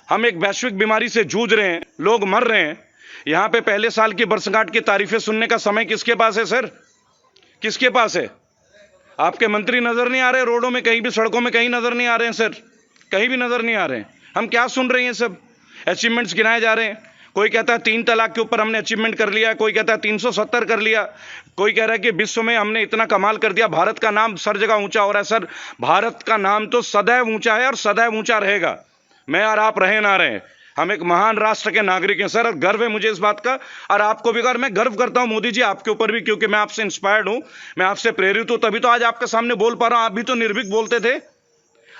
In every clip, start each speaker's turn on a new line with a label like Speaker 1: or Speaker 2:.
Speaker 1: हम एक वैश्विक बीमारी से जूझ रहे हैं, लोग मर रहे हैं। यहाँ पे पहले साल की वर्षगांठ की तारीफें सुनने का समय किसके पास है सर? किसके पास है? आपके मंत्री नजर नहीं आ रहे रोडों में, कहीं भी सड़कों में कहीं नजर नहीं आ रहे हैं सर, कहीं भी नजर नहीं आ रहे हैं। हम क्या सुन रहे हैं? सब अचीवमेंट्स गिनाए जा रहे हैं। कोई कहता है 3 तलाक के ऊपर हमने अचीवमेंट कर लिया, कोई कहता है 370 कर लिया, कोई कह रहा है कि विश्व में हमने इतना कमाल कर दिया, भारत का नाम सर जगह ऊंचा हो रहा है। सर, भारत का नाम तो सदैव ऊंचा है और सदैव ऊंचा रहेगा, मैं और आप रहे ना रहे। हम एक महान राष्ट्र के नागरिक हैं सर, और गर्व है मुझे इस बात का, और आपको भी। और मैं गर्व करता हूं मोदी जी आपके ऊपर भी, क्योंकि मैं आपसे इंस्पायर्ड हूं, मैं आपसे प्रेरित हूं, तभी तो आज आपके सामने बोल पा रहा हूं। आप भी तो निर्भीक बोलते थे,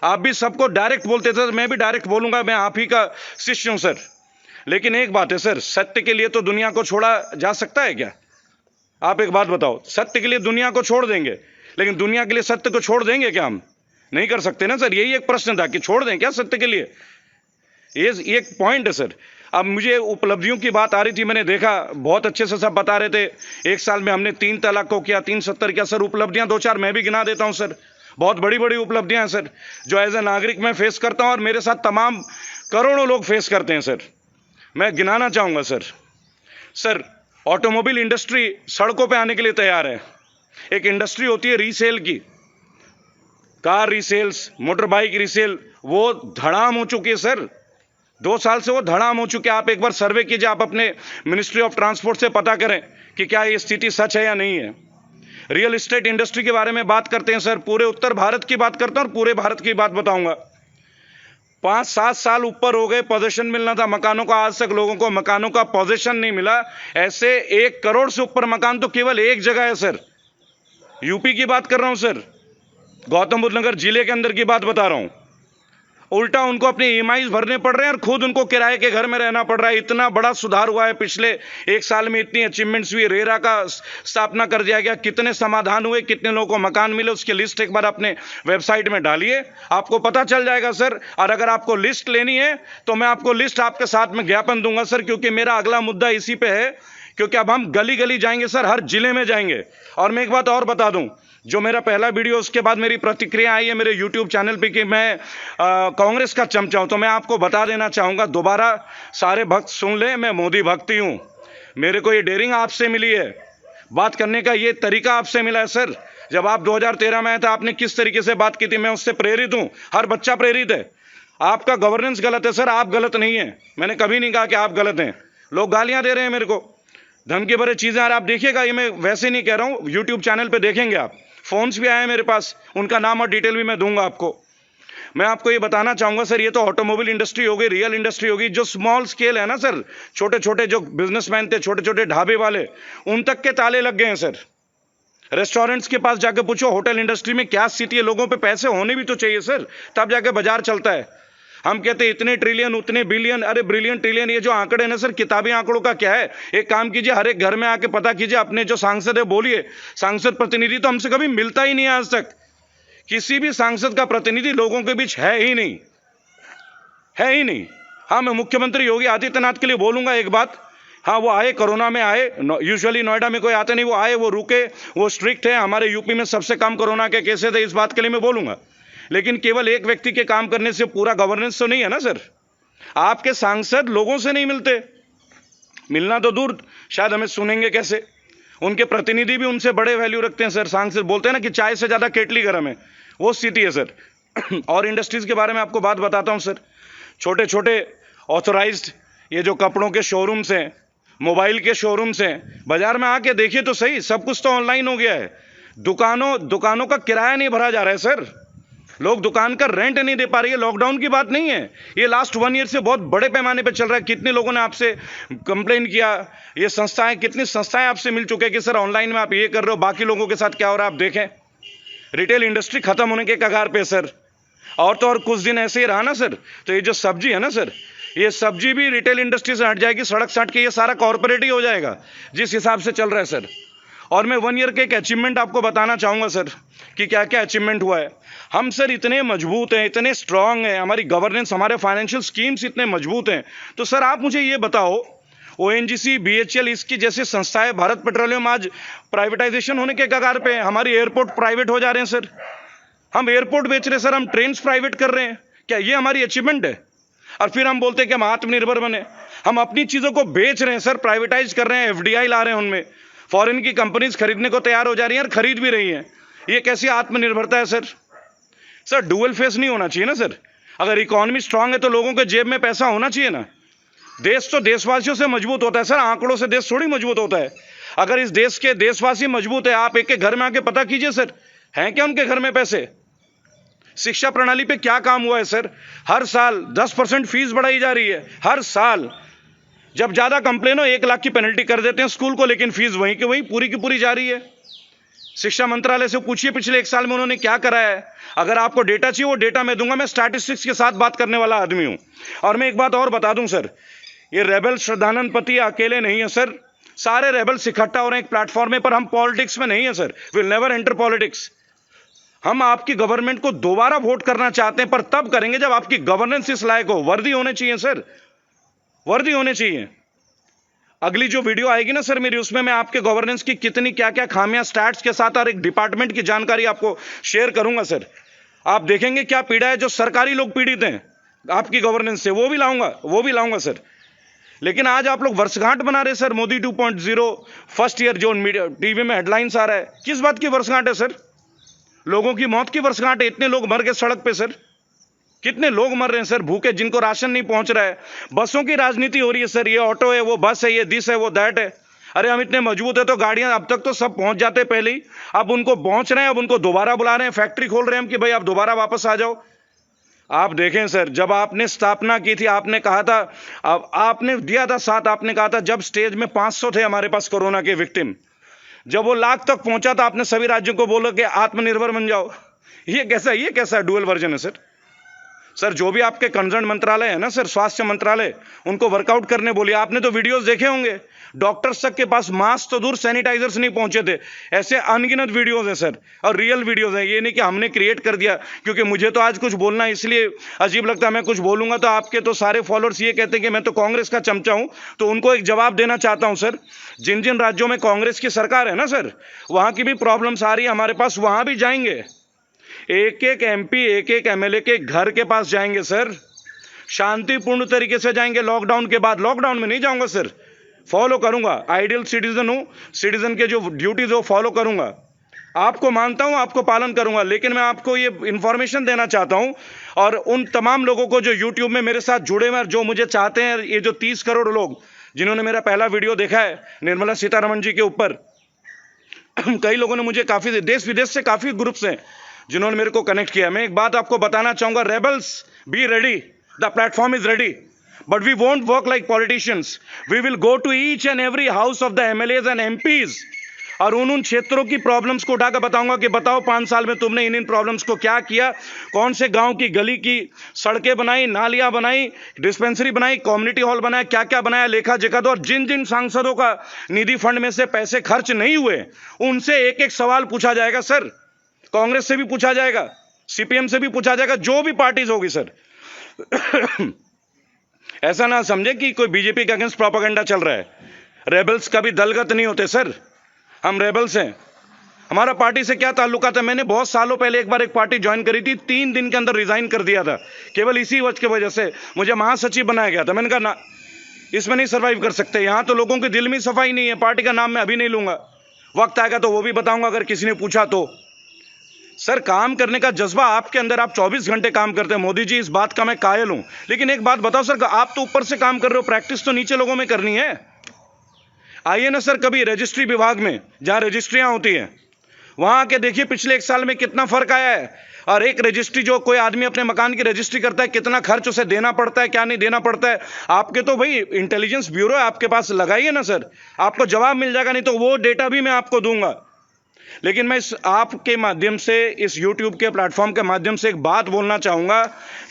Speaker 1: आप भी सबको डायरेक्ट बोलते थे, मैं भी डायरेक्ट बोलूंगा, मैं आप ही का शिष्य हूं सर। लेकिन एक बात है सर, सत्य के लिए तो दुनिया को छोड़ा जा सकता है क्या? आप एक बात बताओ, सत्य के लिए दुनिया को छोड़ देंगे, लेकिन दुनिया के लिए सत्य को छोड़ देंगे क्या? हम नहीं कर सकते ना सर। यही एक प्रश्न था कि छोड़ दें क्या सत्य के लिए? ये एक पॉइंट है सर। अब मुझे उपलब्धियों की बात आ रही थी, मैंने देखा बहुत अच्छे से सब बता रहे थे। 1 साल में हमने 3 तलाक को किया, 370 किया। सर, उपलब्धियां 2-4 मैं भी गिना देता हूं सर, बहुत बड़ी बड़ी उपलब्धियां हैं सर, जो एज ए नागरिक मैं फेस करता हूं और मेरे साथ तमाम करोड़ों लोग फेस करते हैं सर। मैं गिनाना चाहूंगा सर। सर, ऑटोमोबाइल इंडस्ट्री सड़कों पे आने के लिए तैयार है। एक इंडस्ट्री होती है रीसेल की, कार रीसेल्स, मोटर बाइक रीसेल, वो धड़ाम हो चुकी है सर। 2 साल से वो धड़ाम हो चुके हैं। आप एक बार सर्वे कीजिए, आप अपने मिनिस्ट्री ऑफ ट्रांसपोर्ट से पता करें कि क्या ये स्थिति सच है या नहीं है। रियल एस्टेट इंडस्ट्री के बारे में बात करते हैं सर, पूरे उत्तर भारत की बात करता हूं और पूरे भारत की बात बताऊंगा। 5-7 साल ऊपर हो गए, पोजीशन मिलना था मकानों का, आज तक लोगों को मकानों का पोजीशन नहीं मिला। ऐसे 1 करोड़ से ऊपर मकान तो केवल एक जगह है सर, यूपी की बात कर रहा हूं सर, गौतम बुद्ध नगर जिले के अंदर की बात बता रहा हूं। उल्टा उनको अपने ईएमआईज भरने पड़ रहे हैं और खुद उनको किराए के घर में रहना पड़ रहा है। इतना बड़ा सुधार हुआ है पिछले 1 साल में, इतनी अचीवमेंट्स हुई। रेरा का स्थापना कर दिया गया, कितने समाधान हुए, कितने लोगों को मकान मिले, उसकी लिस्ट एक बार अपने वेबसाइट में डालिए, आपको पता चल जाएगा सर। और अगर आपको लिस्ट लेनी है तो मैं आपको लिस्ट आपके साथ में ज्ञापन दूंगा सर, क्योंकि मेरा अगला मुद्दा इसी पे है। क्योंकि अब हम गली गली जाएंगे सर, हर जिले में जाएंगे। और मैं एक बात और बता दूं, जो मेरा पहला वीडियो, उसके बाद मेरी प्रतिक्रिया आई है मेरे यूट्यूब चैनल पे कि मैं कांग्रेस का चमचा हूं, तो मैं आपको बता देना चाहूंगा, दोबारा सारे भक्त सुन ले, मैं मोदी भक्त ही हूं। मेरे को ये डेयरिंग आपसे मिली है, बात करने का ये तरीका आपसे मिला है सर। जब आप 2013 में आए थे, आपने किस तरीके से बात की थी, मैं उससे प्रेरित हूं। हर बच्चा प्रेरित है। आपका गवर्नेंस गलत है सर, आप गलत नहीं है। मैंने कभी नहीं कहा कि आप गलत हैं। लोग गालियां दे रहे हैं मेरे को, धमकी भरे चीजें, और आप देखिएगा, ये मैं वैसे नहीं कह रहा हूं, यूट्यूब चैनल पे देखेंगे आप, फोन्स भी आए हैं मेरे पास, उनका नाम और डिटेल भी मैं दूंगा आपको। मैं आपको ये बताना चाहूंगा सर, ये तो ऑटोमोबाइल इंडस्ट्री हो गई, रियल इंडस्ट्री होगी। जो स्मॉल स्केल है ना सर, छोटे छोटे जो बिजनेसमैन थे, छोटे छोटे ढाबे वाले, उन तक के ताले लग गए हैं सर। रेस्टोरेंट्स के पास जाके पूछो, होटल इंडस्ट्री में क्या स्थिति है। लोगों पे पैसे होने भी तो चाहिए सर, तब जाके बाजार चलता है। हम कहते हैं इतने ट्रिलियन, उतने बिलियन, अरे ब्रिलियन, ट्रिलियन, ये जो आंकड़े ना सर, किताबी आंकड़ों का क्या है? एक काम कीजिए, हर एक घर में आके पता कीजिए, अपने जो सांसद है बोलिए। सांसद प्रतिनिधि तो हमसे कभी मिलता ही नहीं है आज तक। किसी भी सांसद का प्रतिनिधि लोगों के बीच है ही नहीं, है ही नहीं। हाँ, मैं मुख्यमंत्री योगी आदित्यनाथ के लिए बोलूंगा एक बात, हाँ वो आए, कोरोना में आए, यूजुअली नोएडा में कोई आते नहीं, वो आए, वो रुके, वो स्ट्रिक्ट है। हमारे यूपी में सबसे कम कोरोना के केसेस थे, इस बात के लिए मैं बोलूंगा। लेकिन केवल एक व्यक्ति के काम करने से पूरा गवर्नेंस तो नहीं है ना सर। आपके सांसद लोगों से नहीं मिलते, मिलना तो दूर, शायद हमें सुनेंगे कैसे। उनके प्रतिनिधि भी उनसे बड़े वैल्यू रखते हैं सर। सांसद बोलते हैं ना कि चाय से ज्यादा केटली गर्म है, वो स्थिति है सर। और इंडस्ट्रीज के बारे में आपको बात बताता हूं सर। छोटे छोटे ऑथोराइज्ड ये जो कपड़ों के शोरूम्स हैं, मोबाइल के शोरूम्स हैं, बाजार में आके देखिए तो सही, सब कुछ तो ऑनलाइन हो गया है। दुकानों का किराया नहीं भरा जा रहा है सर, लोग दुकान का रेंट नहीं दे पा रही है। लॉकडाउन की बात नहीं है, ये लास्ट 1 ईयर से बहुत बड़े पैमाने पे चल रहा है। कितने लोगों ने आपसे कंप्लेन किया, ये संस्थाएं, कितनी संस्थाएं आपसे मिल चुके हैं कि सर ऑनलाइन में आप ये कर रहे हो, बाकी लोगों के साथ क्या हो रहा है आप देखें। रिटेल इंडस्ट्री खत्म होने के कगार पे सर। और तो और कुछ दिन ऐसे ही रहा ना सर, तो ये जो सब्जी है ना सर, ये सब्जी भी रिटेल इंडस्ट्री से हट जाएगी, सड़क साट के ये सारा कॉर्पोरेट ही हो जाएगा, जिस हिसाब से चल रहा है सर। और मैं 1 ईयर के एक अचीवमेंट आपको बताना चाहूंगा सर कि क्या क्या अचीवमेंट हुआ है। हम सर इतने मजबूत हैं, इतने स्ट्रांग हैं, हमारी गवर्नेंस, हमारे फाइनेंशियल स्कीम्स इतने मजबूत हैं। तो सर आप मुझे ये बताओ, ओएनजीसी, बीएचईएल, इसकी जैसी संस्थाएं, भारत पेट्रोलियम आज प्राइवेटाइजेशन होने के कगार पे है। हमारी एयरपोर्ट प्राइवेट हो जा रहे हैं सर, हम एयरपोर्ट बेच रहे हैं सर, हम ट्रेन प्राइवेट कर रहे हैं। क्या ये हमारी अचीवमेंट है? और फिर हम बोलते हैं कि हम आत्मनिर्भर बने। हम अपनी चीजों को बेच रहे हैं सर, प्राइवेटाइज कर रहे हैं, एफडीआई ला रहे हैं, उनमें फॉरेन की कंपनीज खरीदने को तैयार हो जा रही हैं और खरीद भी रही हैं। ये कैसी आत्मनिर्भरता है सर? सर डुअल फेस नहीं होना चाहिए ना सर। अगर इकोनॉमी स्ट्रांग है तो लोगों के जेब में पैसा होना चाहिए ना। देश तो देशवासियों से मजबूत होता है सर, आंकड़ों से देश थोड़ी मजबूत होता है। अगर इस देश के देशवासी मजबूत है, आप एक के घर में आके पता कीजिए सर, हैं क्या उनके घर में पैसे? शिक्षा प्रणाली पे क्या काम हुआ है सर? हर साल 10% फीस बढ़ाई जा रही है, हर साल। जब ज्यादा कंप्लेन हो 1 लाख की पेनल्टी कर देते हैं स्कूल को, लेकिन फीस वहीं की वहीं पूरी की पूरी जा रही है। शिक्षा मंत्रालय से पूछिए पिछले 1 साल में उन्होंने क्या कराया है। अगर आपको डेटा चाहिए वो डेटा मैं दूंगा, मैं स्टैटिस्टिक्स के साथ बात करने वाला आदमी हूं। और मैं एक बात और बता दूं सर, ये रेबल श्रद्धानंद पति अकेले नहीं है सर, सारे रेबल्स इकट्ठा हो रहे हैं एक प्लेटफॉर्म में, पर हम पॉलिटिक्स में नहीं है sir, will never enter politics. हम आपकी गवर्नमेंट को दोबारा वोट करना चाहते हैं, पर तब करेंगे जब आपकी गवर्नेंस इस लायक हो। वर्दी होने चाहिए सर, वर्दी होने चाहिए। अगली जो वीडियो आएगी ना सर मेरी, उसमें मैं आपके गवर्नेंस की कितनी क्या क्या खामियां स्टैट्स के साथ और एक डिपार्टमेंट की जानकारी आपको शेयर करूंगा सर। आप देखेंगे क्या पीड़ा है जो सरकारी लोग पीड़ित हैं आपकी गवर्नेंस से, वो भी लाऊंगा सर। लेकिन आज आप लोग वर्षगांठ बना रहे सर, मोदी 2.0 फर्स्ट ईयर, जो टीवी में हेडलाइंस आ रहा है, किस बात की वर्षगांठ है सर? लोगों की मौत की वर्षगांठ है। इतने लोग मर गए सड़क पे सर, कितने लोग मर रहे हैं सर भूखे, जिनको राशन नहीं पहुंच रहा है। बसों की राजनीति हो रही है सर, ये ऑटो है, वो बस है, ये दिस है, वो दैट है। अरे हम इतने मजबूत है तो गाड़ियां अब तक तो सब पहुंच जाते पहले ही, अब उनको पहुंच रहे हैं, अब उनको दोबारा बुला रहे हैं, फैक्ट्री खोल रहे हैं हम कि भाई आप दोबारा वापस आ जाओ। आप देखें सर, जब आपने स्थापना की थी आपने कहा था, अब आपने दिया था साथ, आपने कहा था जब स्टेज में 500 थे हमारे पास कोरोना के विक्टिम, जब वो लाख तक पहुंचा था आपने सभी राज्यों को बोला कि आत्मनिर्भर बन जाओ। ये कैसा डुअल वर्जन है सर? सर जो भी आपके कंसर्न मंत्रालय है ना सर, स्वास्थ्य मंत्रालय, उनको वर्कआउट करने बोलिए। आपने तो वीडियोस देखे होंगे, डॉक्टर्स तक के पास मास्क तो दूर सैनिटाइजर्स नहीं पहुंचे थे। ऐसे अनगिनत वीडियोस हैं सर, और रियल वीडियोस हैं। ये नहीं कि हमने क्रिएट कर दिया, क्योंकि मुझे तो आज कुछ बोलना इसलिए अजीब लगता है, मैं कुछ बोलूंगा तो आपके तो सारे फॉलोअर्स ये कहते हैं कि मैं तो कांग्रेस का चमचा हूं। तो उनको एक जवाब देना चाहता हूं सर, जिन जिन राज्यों में कांग्रेस की सरकार है ना सर, वहां की भी प्रॉब्लम्स आ रही है हमारे पास, वहां भी जाएंगे, एक एक एमपी, एक एक एमएलए के घर के पास जाएंगे सर, शांतिपूर्ण तरीके से जाएंगे। लॉकडाउन के बाद, लॉकडाउन में नहीं जाऊंगा सर, फॉलो करूंगा, आइडियल सिटीजन हूं, सिटीजन के जो ड्यूटीज वो फॉलो करूंगा, आपको मानता हूं, आपको पालन करूंगा। लेकिन मैं आपको ये इंफॉर्मेशन देना चाहता हूं, और उन तमाम लोगों को जो यूट्यूब में मेरे साथ जुड़े हुए, जो मुझे चाहते हैं, ये जो 30 करोड़ लोग जिन्होंने मेरा पहला वीडियो देखा है निर्मला सीतारमण जी के ऊपर, कई लोगों ने मुझे काफी देश विदेश से काफी ग्रुप्स हैं जिन्होंने मेरे को कनेक्ट किया। मैं एक बात आपको बताना चाहूंगा, rebels be ready, the platform is ready, but we won't work like politicians. We will go to each and every house of the MLAs and MPs, और उन क्षेत्रों की प्रॉब्लम्स को उठाकर बताऊंगा कि बताओ 5 साल में तुमने इन प्रॉब्लम्स को क्या किया, कौन से गांव की गली की सड़कें बनाई, नालियां बनाई, डिस्पेंसरी बनाई, कम्युनिटी हॉल बनाया, क्या क्या बनाया, लेखा जोखा दो। और जिन जिन सांसदों का निधि फंड में से पैसे खर्च नहीं हुए, उनसे एक एक सवाल पूछा जाएगा सर। कांग्रेस से भी पूछा जाएगा, सीपीएम से भी पूछा जाएगा, जो भी पार्टीज होगी सर। ऐसा ना समझे कि कोई बीजेपी के अगेंस्ट प्रोपेगेंडा चल रहा है। रेबल्स कभी दलगत नहीं होते सर, हम रेबल्स हैं। हमारा पार्टी से क्या ताल्लुकात है? मैंने बहुत सालों पहले एक बार एक पार्टी ज्वाइन करी थी, 3 दिन के अंदर रिजाइन कर दिया था, केवल इसी वजह से मुझे महासचिव बनाया गया था। मैंने कहा ना, इसमें नहीं सर्वाइव कर सकते। यहां तो लोगों के दिल में सफाई नहीं है। पार्टी का नाम मैं अभी नहीं लूंगा, वक्त आएगा तो वो भी बताऊंगा अगर किसी ने पूछा तो। सर काम करने का जज्बा आपके अंदर, आप 24 घंटे काम करते हैं। मोदी जी, इस बात का मैं कायल हूं। लेकिन एक बात बताओ सर, आप तो ऊपर से काम कर रहे हो, प्रैक्टिस तो नीचे लोगों में करनी है। आइए ना सर कभी रजिस्ट्री विभाग में, जहां रजिस्ट्रियां होती हैं, वहां आके देखिए पिछले 1 साल में कितना फर्क आया है। और एक रजिस्ट्री, जो कोई आदमी अपने मकान की रजिस्ट्री करता है, कितना खर्च उसे देना पड़ता है, क्या नहीं देना पड़ता है। आपके तो भाई इंटेलिजेंस ब्यूरो है आपके पास, लगाइए ना सर, आपको जवाब मिल जाएगा। नहीं तो वो डेटा भी मैं आपको दूंगा। लेकिन मैं इस आपके माध्यम से, इस YouTube के प्लेटफॉर्म के माध्यम से एक बात बोलना चाहूंगा।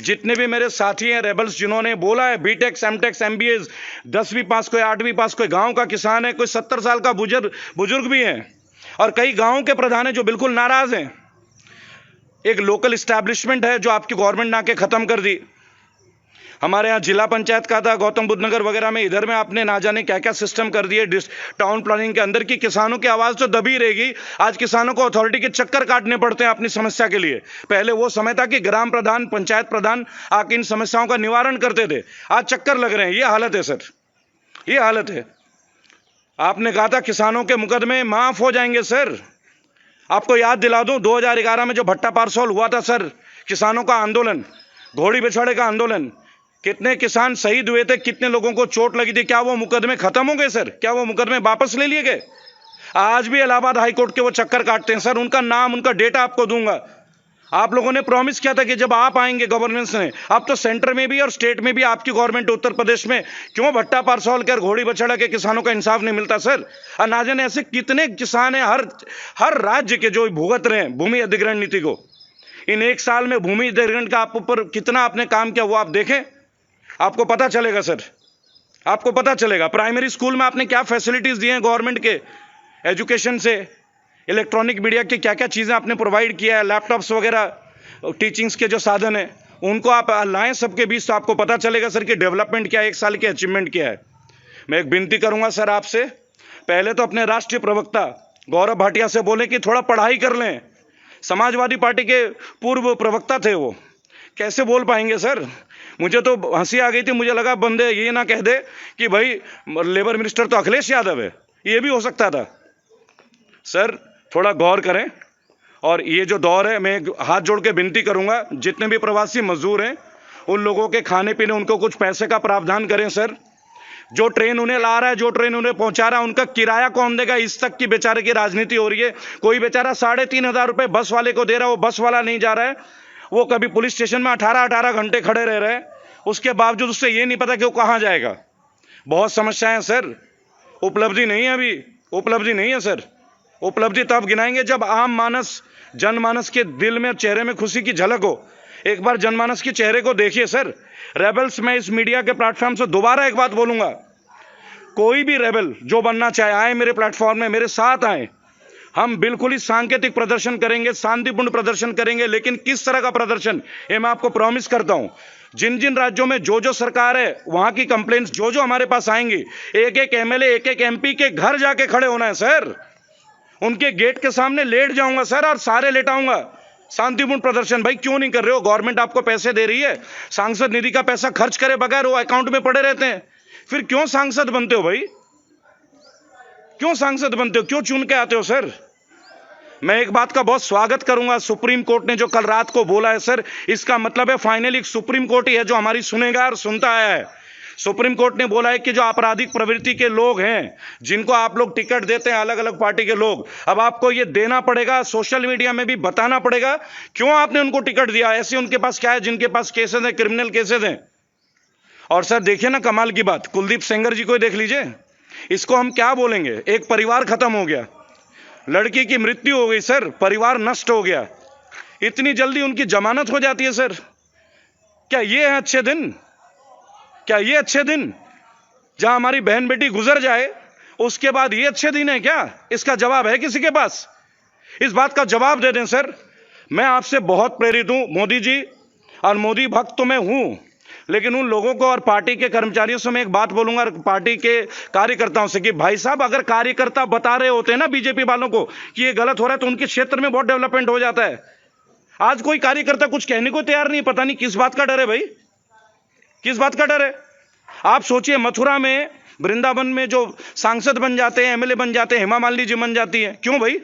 Speaker 1: जितने भी मेरे साथी हैं रेबल्स, जिन्होंने बोला है बीटेक, एमटेक, MBA, 10वीं पास, कोई 8वीं पास, कोई गांव का किसान है, कोई 70 साल का बुजुर्ग भी है, और कई गांवों के प्रधान हैं जो बिल्कुल नाराज हैं। एक लोकल एस्टैब्लिशमेंट है जो आपकी गवर्नमेंट ने आके खत्म कर दी। हमारे यहाँ जिला पंचायत का था गौतम बुद्ध नगर वगैरह में, इधर में आपने ना जाने क्या क्या सिस्टम कर दिए टाउन प्लानिंग के अंदर की। किसानों की आवाज़ तो दबी रहेगी। आज किसानों को अथॉरिटी के चक्कर काटने पड़ते हैं अपनी समस्या के लिए। पहले वो समय था कि ग्राम प्रधान, पंचायत प्रधान आके इन समस्याओं का निवारण करते थे, आज चक्कर लग रहे हैं। ये हालत है सर, ये हालत है। आपने कहा था किसानों के मुकदमे माफ हो जाएंगे सर। आपको याद दिला दूं, 2011 में जो भट्टा पारसौल हुआ था सर, किसानों का आंदोलन, घोड़ी बिछड़े का आंदोलन, कितने किसान शहीद हुए थे, कितने लोगों को चोट लगी थी। क्या वो मुकदमे खत्म हो गए सर? क्या वो मुकदमे वापस ले लिए गए? आज भी इलाहाबाद हाईकोर्ट के वो चक्कर काटते हैं सर। उनका नाम, उनका डेटा आपको दूंगा। आप लोगों ने प्रॉमिस किया था कि जब आप आएंगे गवर्नेंस में, अब तो सेंटर में भी और स्टेट में भी आपकी गवर्नमेंट उत्तर प्रदेश में, क्यों भट्टा पारसौल के और घोड़ी बछड़ा के किसानों का इंसाफ नहीं मिलता सर? ना जाने ऐसे कितने किसान हैं हर राज्य के जो भुगत रहे हैं भूमि अधिग्रहण नीति को। इन एक साल में भूमि अधिग्रहण का आप ऊपर कितना आपने काम किया वो आप देखें, आपको पता चलेगा सर, आपको पता चलेगा। प्राइमरी स्कूल में आपने क्या फैसिलिटीज दी हैं गवर्नमेंट के, एजुकेशन से इलेक्ट्रॉनिक मीडिया की क्या क्या चीज़ें आपने प्रोवाइड किया है, लैपटॉप्स वगैरह, टीचिंग्स के जो साधन हैं उनको आप लाएं सबके बीच, तो आपको पता चलेगा सर कि डेवलपमेंट क्या है, एक साल की अचीवमेंट क्या है। मैं एक विनती करूंगा सर आपसे, पहले तो अपने राष्ट्रीय प्रवक्ता गौरव भाटिया से बोले कि थोड़ा पढ़ाई कर लें। समाजवादी पार्टी के पूर्व प्रवक्ता थे वो, कैसे बोल पाएंगे सर? मुझे तो हंसी आ गई थी। मुझे लगा बंदे ये ना कह दे कि भाई लेबर मिनिस्टर तो अखिलेश यादव है, ये भी हो सकता था। सर थोड़ा गौर करें। और ये जो दौर है, मैं हाथ जोड़ के विनती करूंगा, जितने भी प्रवासी मजदूर हैं उन लोगों के खाने पीने, उनको कुछ पैसे का प्रावधान करें सर। जो ट्रेन उन्हें ला रहा है, जो ट्रेन उन्हें पहुंचा रहा है, उनका किराया कौन देगा? इस तक की बेचारे की राजनीति हो रही है। कोई बेचारा 3,500 रुपये बस वाले को दे रहा है, वो बस वाला नहीं जा रहा है। वो कभी पुलिस स्टेशन में 18 घंटे खड़े रह रहे हैं, उसके बावजूद उससे ये नहीं पता कि वो कहाँ जाएगा। बहुत समस्याएं सर, उपलब्धि नहीं है अभी, उपलब्धि नहीं है सर। उपलब्धि तब गिनाएंगे जब आम मानस, जनमानस के दिल में, चेहरे में खुशी की झलक हो। एक बार जनमानस के चेहरे को देखिए सर। रेबल्स, मैं इस मीडिया के प्लेटफॉर्म से दोबारा एक बात बोलूंगा, कोई भी रेबल जो बनना चाहे आए मेरे प्लेटफॉर्म में, मेरे साथ आए। हम बिल्कुल ही सांकेतिक प्रदर्शन करेंगे, शांतिपूर्ण प्रदर्शन करेंगे, लेकिन किस तरह का प्रदर्शन, ये मैं आपको प्रॉमिस करता हूं। जिन जिन राज्यों में जो जो सरकार है, वहां की कंप्लेंट्स जो जो हमारे पास आएंगी, एक एक एमएलए, एक एक एमपी के घर जाके खड़े होना है सर। उनके गेट के सामने लेट जाऊंगा सर और सारे लेटाऊंगा। शांतिपूर्ण प्रदर्शन। भाई क्यों नहीं कर रहे हो? गवर्नमेंट आपको पैसे दे रही है, सांसद निधि का पैसा खर्च करे बगैर वो अकाउंट में पड़े रहते हैं। फिर क्यों सांसद बनते हो भाई? क्यों सांसद बनते हो? क्यों चुन के आते हो सर? मैं एक बात का बहुत स्वागत करूंगा, सुप्रीम कोर्ट ने जो कल रात को बोला है सर, इसका मतलब है फाइनली सुप्रीम कोर्ट ही है जो हमारी सुनेगा और सुनता आया है। सुप्रीम कोर्ट ने बोला है कि जो आपराधिक प्रवृत्ति के लोग हैं, जिनको आप लोग टिकट देते हैं, अलग अलग पार्टी के लोग, अब आपको ये देना पड़ेगा, सोशल मीडिया में भी बताना पड़ेगा क्यों आपने उनको टिकट दिया। ऐसे उनके पास क्या है जिनके पास केसेस हैं, क्रिमिनल केसेस हैं। और सर देखिए ना कमाल की बात, कुलदीप सेंगर जी को देख लीजिए, इसको हम क्या बोलेंगे? एक परिवार खत्म हो गया, लड़की की मृत्यु हो गई सर, परिवार नष्ट हो गया, इतनी जल्दी उनकी जमानत हो जाती है सर। क्या ये है अच्छे दिन? क्या ये अच्छे दिन? जहां हमारी बहन बेटी गुजर जाए उसके बाद ये अच्छे दिन है क्या? इसका जवाब है किसी के पास? इस बात का जवाब दे दें सर। मैं आपसे बहुत प्रेरित हूं मोदी जी, और मोदी भक्त तो मैं हूं, लेकिन उन लोगों को और पार्टी के कर्मचारियों से मैं एक बात बोलूंगा, पार्टी के कार्यकर्ताओं से, कि भाई साहब अगर कार्यकर्ता बता रहे होते हैं ना बीजेपी वालों को कि ये गलत हो रहा है, तो उनके क्षेत्र में बहुत डेवलपमेंट हो जाता है। आज कोई कार्यकर्ता कुछ कहने को तैयार नहीं। पता नहीं किस बात का डर है भाई, किस बात का डर है? आप सोचिए, मथुरा में, वृंदावन में जो सांसद बन जाते हैं, एमएलए बन जाते हैं, हेमा मालिनी जी बन जाती है, क्यों भाई?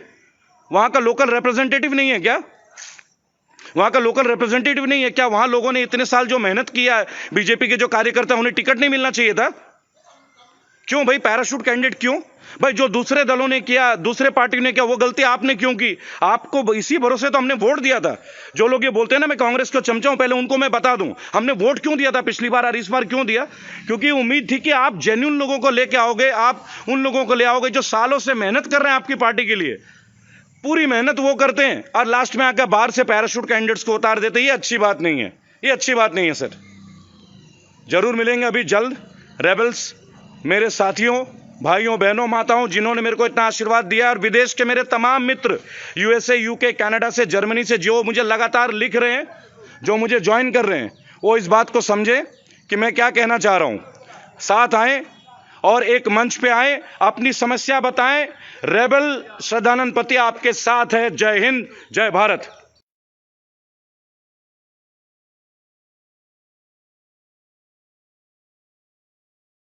Speaker 1: वहां का लोकल रिप्रेजेंटेटिव नहीं है क्या? वहां का लोकल रिप्रेजेंटेटिव नहीं है क्या? वहां लोगों ने इतने साल जो मेहनत किया है, बीजेपी के जो कार्यकर्ता, उन्हें टिकट नहीं मिलना चाहिए था? क्यों भाई पैराशूट कैंडिडेट? क्यों भाई? जो दूसरे दलों ने किया, दूसरे पार्टी ने किया, वो गलती आपने क्यों की? आपको इसी भरोसे तो हमने वोट दिया था। जो लोग ये बोलते हैं ना मैं कांग्रेस को चमचा हूं, पहले उनको मैं बता दूं हमने वोट क्यों दिया था पिछली बार और इस बार क्यों दिया। क्योंकि उम्मीद थी कि आप जेन्युइन लोगों को लेके आओगे, आप उन लोगों को ले आओगे जो सालों से मेहनत कर रहे हैं आपकी पार्टी के लिए। पूरी मेहनत वो करते हैं और लास्ट में आकर बाहर से पैराशूट कैंडिडेट्स को उतार देते हैं। ये अच्छी बात नहीं है, ये अच्छी बात नहीं है सर। जरूर मिलेंगे अभी जल्द रेबल्स, मेरे साथियों, भाइयों, बहनों, माताओं, जिन्होंने मेरे को इतना आशीर्वाद दिया, और विदेश के मेरे तमाम मित्र, यूएसए, यूके, कनाडा से, जर्मनी से, जो मुझे लगातार लिख रहे हैं, जो मुझे ज्वाइन कर रहे हैं, वो इस बात को समझे कि मैं क्या कहना चाह रहा हूं। साथ आए और एक मंच पे आए, अपनी समस्या बताएं। रेबल श्रद्धानंद पति आपके साथ है। जय हिंद, जय भारत।